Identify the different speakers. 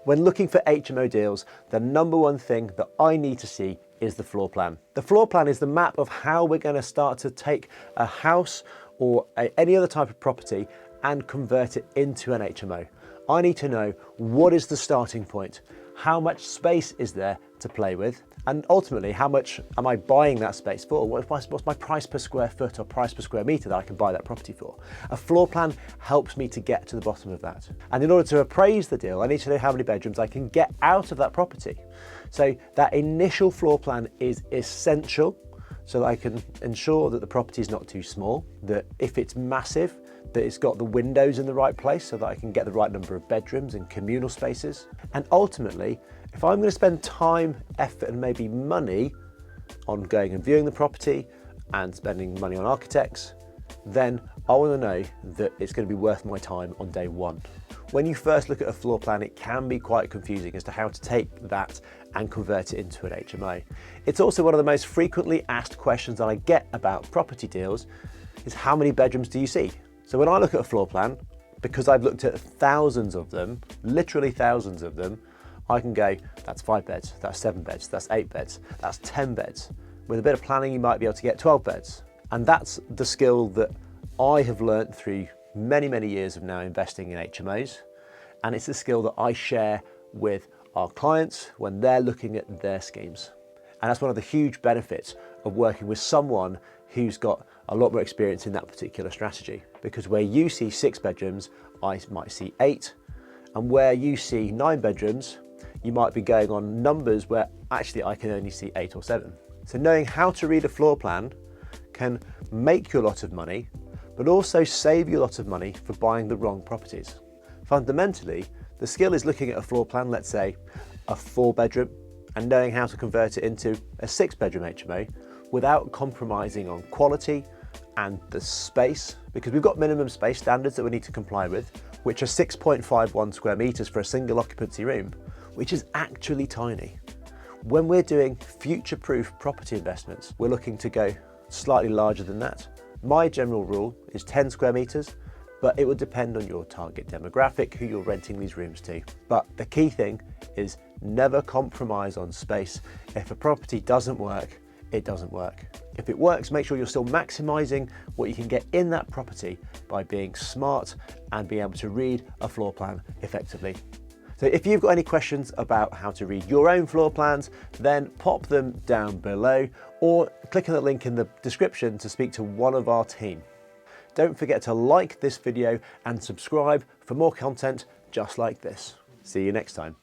Speaker 1: When looking for HMO deals, the number one thing that I need to see is the floor plan. The floor plan is the map of how we're going to start to take a house or any other type of property and convert it into an HMO. I need to know what is the starting point, how much space is there to play with, and ultimately how much am I buying that space for? What's my price per square foot or price per square metre that I can buy that property for? A floor plan helps me to get to the bottom of that. And in order to appraise the deal, I need to know how many bedrooms I can get out of that property. So that initial floor plan is essential so that I can ensure that the property is not too small, that if it's massive, that it's got the windows in the right place so that I can get the right number of bedrooms and communal spaces. And ultimately, if I'm going to spend time, effort, and maybe money on going and viewing the property and spending money on architects, then I want to know that it's going to be worth my time on day one. When you first look at a floor plan, it can be quite confusing as to how to take that and convert it into an HMO. It's also one of the most frequently asked questions that I get about property deals is how many bedrooms do you see? So when I look at a floor plan, because I've looked at thousands of them, literally thousands of them, I can go, that's 5 beds, that's 7 beds, that's 8 beds, that's 10 beds. With a bit of planning, you might be able to get 12 beds. And that's the skill that I have learned through many, many years of now investing in HMOs. And it's a skill that I share with our clients when they're looking at their schemes. And that's one of the huge benefits of working with someone who's got a lot more experience in that particular strategy. Because where you see 6 bedrooms, I might see 8. And where you see 9 bedrooms, you might be going on numbers where actually I can only see 8 or 7. So knowing how to read a floor plan can make you a lot of money, but also save you a lot of money for buying the wrong properties. Fundamentally, the skill is looking at a floor plan, let's say a 4-bedroom, and knowing how to convert it into a 6-bedroom HMO without compromising on quality and the space, because we've got minimum space standards that we need to comply with, which are 6.51 square metres for a single occupancy room, which is actually tiny. When we're doing future-proof property investments, we're looking to go slightly larger than that. My general rule is 10 square metres, but it will depend on your target demographic, who you're renting these rooms to. But the key thing is never compromise on space. If a property doesn't work, it doesn't work. If it works, make sure you're still maximising what you can get in that property by being smart and being able to read a floor plan effectively. So if you've got any questions about how to read your own floor plans, then pop them down below or click on the link in the description to speak to one of our team. Don't forget to like this video and subscribe for more content just like this. See you next time.